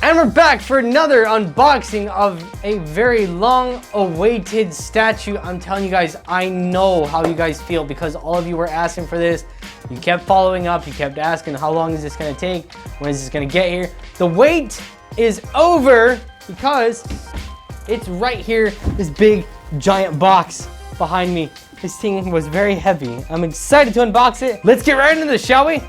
And we're back for another unboxing of a very long-awaited statue. I'm telling you guys, I know how you guys feel because all of you were asking for this. You kept following up, you kept asking how long is this gonna take? When is this gonna get here? The wait is over because it's right here, this big giant box behind me. This thing was very heavy. I'm excited to unbox it. Let's get right into this, shall we?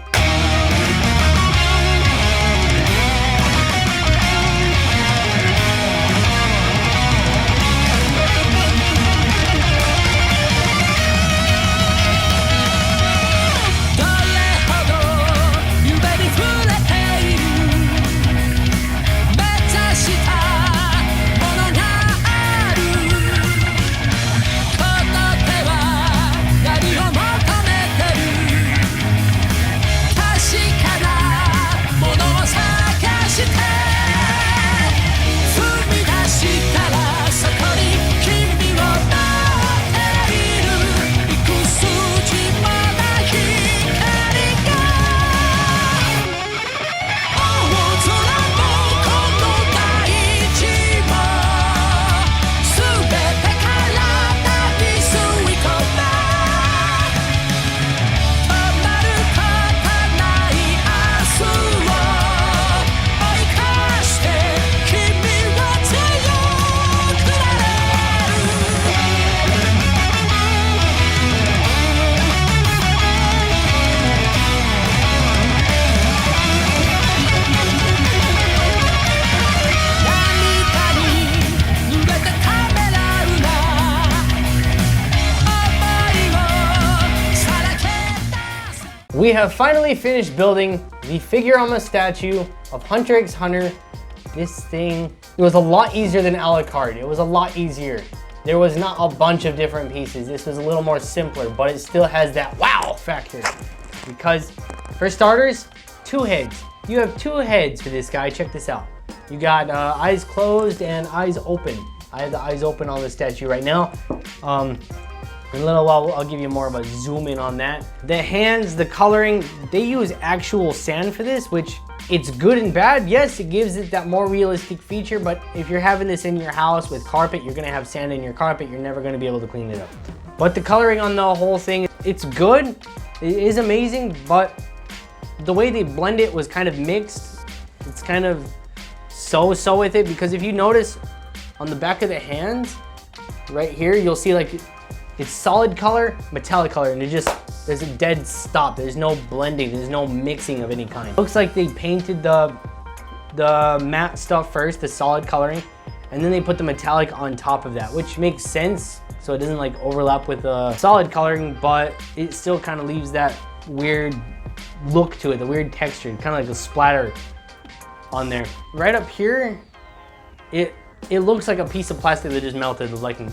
We have finally finished building the FIGURAMA statue of Hunter x Hunter. This thing, it was a lot easier than a la carte. It was a lot easier. There was not a bunch of different pieces. This was a little more simpler, but it still has that wow factor. Because for starters, two heads. You have two heads for this guy. Check this out. You got eyes closed and eyes open. I have the eyes open on the statue right now. In a little while, I'll give you more of a zoom in on that. The hands, the coloring, they use actual sand for this, which it's good and bad. Yes, it gives it that more realistic feature, but if you're having this in your house with carpet, you're gonna have sand in your carpet, you're never gonna be able to clean it up. But the coloring on the whole thing, it's good, it is amazing, but the way they blend it was kind of mixed. It's kind of so-so with it, because if you notice on the back of the hands, right here, you'll see like, it's solid color, metallic color, and there's a dead stop. There's no blending, there's no mixing of any kind. Looks like they painted the matte stuff first, the solid coloring, and then they put the metallic on top of that, which makes sense, so it doesn't like overlap with the solid coloring, but it still kind of leaves that weird look to it, the weird texture, kind of like a splatter on there. Right up here, it looks like a piece of plastic that just melted, like an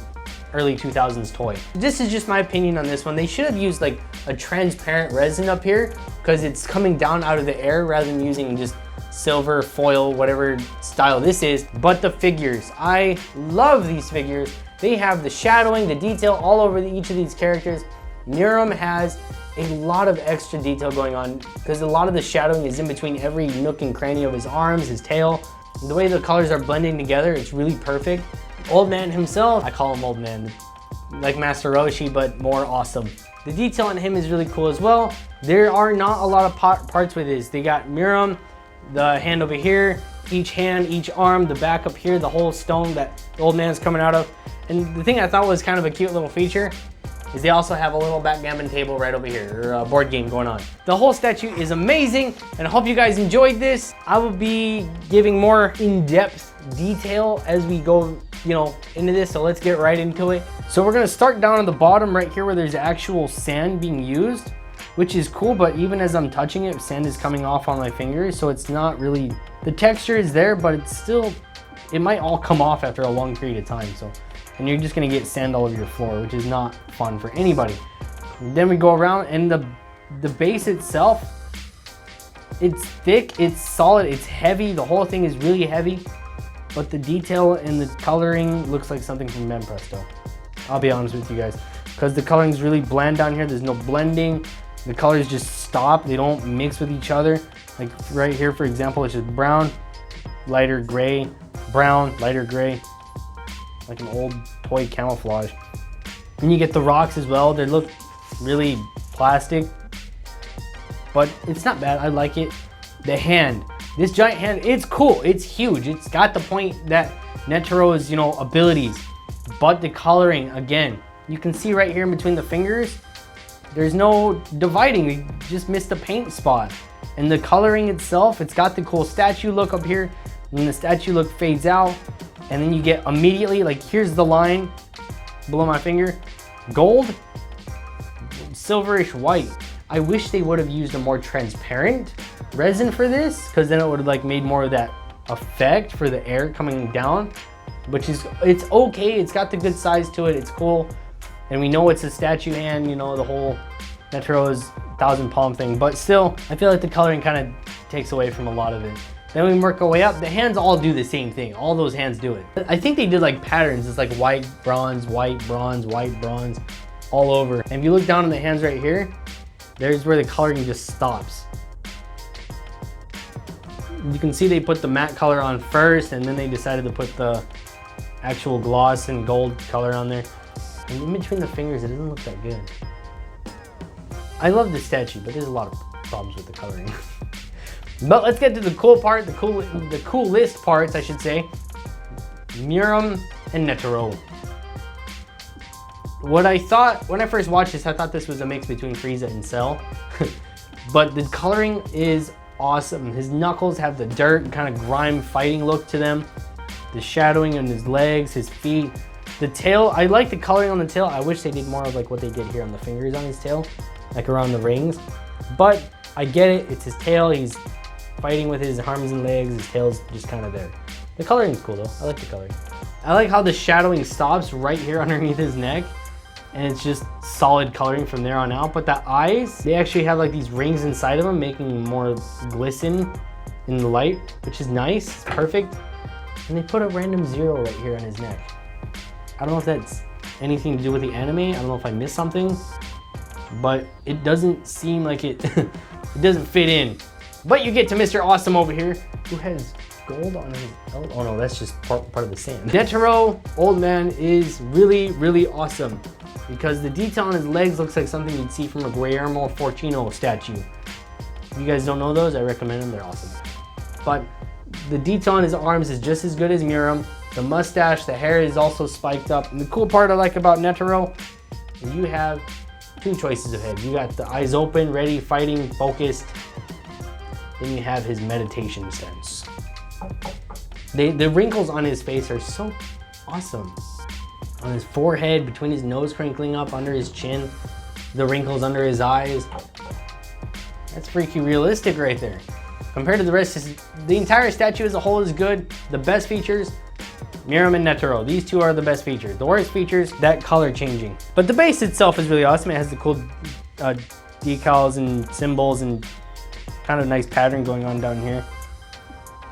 early 2000s toy. This is just my opinion on this one. They should have used like a transparent resin up here because it's coming down out of the air rather than using just silver foil, whatever style this is. But the figures, I love these figures. They have the shadowing, the detail all over each of these characters. Meruem has a lot of extra detail going on because a lot of the shadowing is in between every nook and cranny of his arms, his tail. The way the colors are blending together, it's really perfect. Old Man himself, I call him Old Man, like Master Roshi, but more awesome. The detail on him is really cool as well. There are not a lot of parts with this. They got Meruem, the hand over here, each hand, each arm, the back up here, the whole stone that the Old Man's coming out of. And the thing I thought was kind of a cute little feature is they also have a little backgammon table right over here, or a board game going on. The whole statue is amazing, and I hope you guys enjoyed this. I will be giving more in-depth detail as we go, into this, so let's get right into it. So we're gonna start down on the bottom right here where there's actual sand being used, which is cool, but even as I'm touching it, sand is coming off on my fingers, so it's not really, the texture is there, but it's still, it might all come off after a long period of time, and you're just gonna get sand all over your floor, which is not fun for anybody. Then we go around, and the base itself, it's thick, it's solid, it's heavy, the whole thing is really heavy, but the detail and the coloring looks like something from Ben Presto. I'll be honest with you guys, because the coloring is really bland down here, there's no blending, the colors just stop, they don't mix with each other. Like right here, for example, it's just brown, lighter gray, brown, lighter gray, like an old toy camouflage. And you get the rocks as well. They look really plastic, but it's not bad. I like it. The hand, this giant hand, it's cool. It's huge. It's got the point that Netero's, you know, abilities, but the coloring, again, you can see right here in between the fingers, there's no dividing. We just missed the paint spot. And the coloring itself, it's got the cool statue look up here, and the statue look fades out, and then you get immediately, like, here's the line below my finger, gold, silverish white. I wish they would have used a more transparent resin for this, because then it would have like made more of that effect for the air coming down, which is, it's okay. It's got the good size to it. It's cool. And we know it's a statue hand, you know, the whole Netero's 1,000 palm thing, but still, I feel like the coloring kind of takes away from a lot of it. Then we work our way up. The hands all do the same thing. All those hands do it. I think they did like patterns. It's like white, bronze, white, bronze, white, bronze, all over. And if you look down on the hands right here, there's where the coloring just stops. You can see they put the matte color on first, and then they decided to put the actual gloss and gold color on there. And in between the fingers, it doesn't look that good. I love this statue, but there's a lot of problems with the coloring. But let's get to the cool part, the coolest parts, I should say. Meruem and Netero. What I thought, when I first watched this, I thought this was a mix between Frieza and Cell. But the coloring is awesome. His knuckles have the dirt, kind of grime fighting look to them. The shadowing on his legs, his feet. The tail, I like the coloring on the tail. I wish they did more of like what they did here on the fingers on his tail, like around the rings. But I get it, it's his tail. He's fighting with his arms and legs. His tail's just kind of there. The coloring's cool though. I like the coloring. I like how the shadowing stops right here underneath his neck, and it's just solid coloring from there on out. But the eyes, they actually have like these rings inside of them, making them more glisten in the light, which is nice. It's perfect. And they put a random 0 right here on his neck. I don't know if that's anything to do with the anime. I don't know if I missed something, but it doesn't seem like it, it doesn't fit in. But you get to Mr. Awesome over here, who has gold on his belt. Oh no, that's just part of the sand. Netero, old man, is really, really awesome because the detail on his legs looks like something you'd see from a Guillermo Fortino statue. If you guys don't know those, I recommend them, they're awesome. But the detail on his arms is just as good as Meruem. The mustache, the hair is also spiked up. And the cool part I like about Netero is you have two choices of head. You got the eyes open, ready, fighting, focused. Then you have his meditation stance. The wrinkles on his face are so awesome. On his forehead, between his nose crinkling up, under his chin, the wrinkles under his eyes. That's freaky realistic right there. Compared to the rest, the entire statue as a whole is good. The best features, Meruem and Netero. These two are the best features. The worst features, that color changing. But the base itself is really awesome. It has the cool decals and symbols and kind of nice pattern going on down here,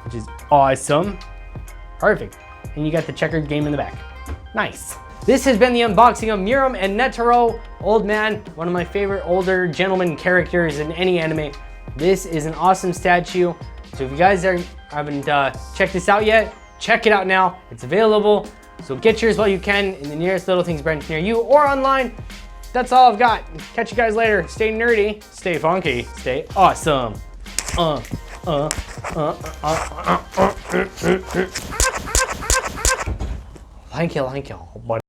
which is awesome. Perfect. And you got the checkered game in the back. Nice. This has been the unboxing of Meruem and Netero. Old man, one of my favorite older gentleman characters in any anime. This is an awesome statue. So if you guys haven't checked this out yet, check it out now. It's available. So get yours while you can in the nearest Little Things branch near you or online. That's all I've got. Catch you guys later. Stay nerdy, stay funky, stay awesome. Thank you, buddy.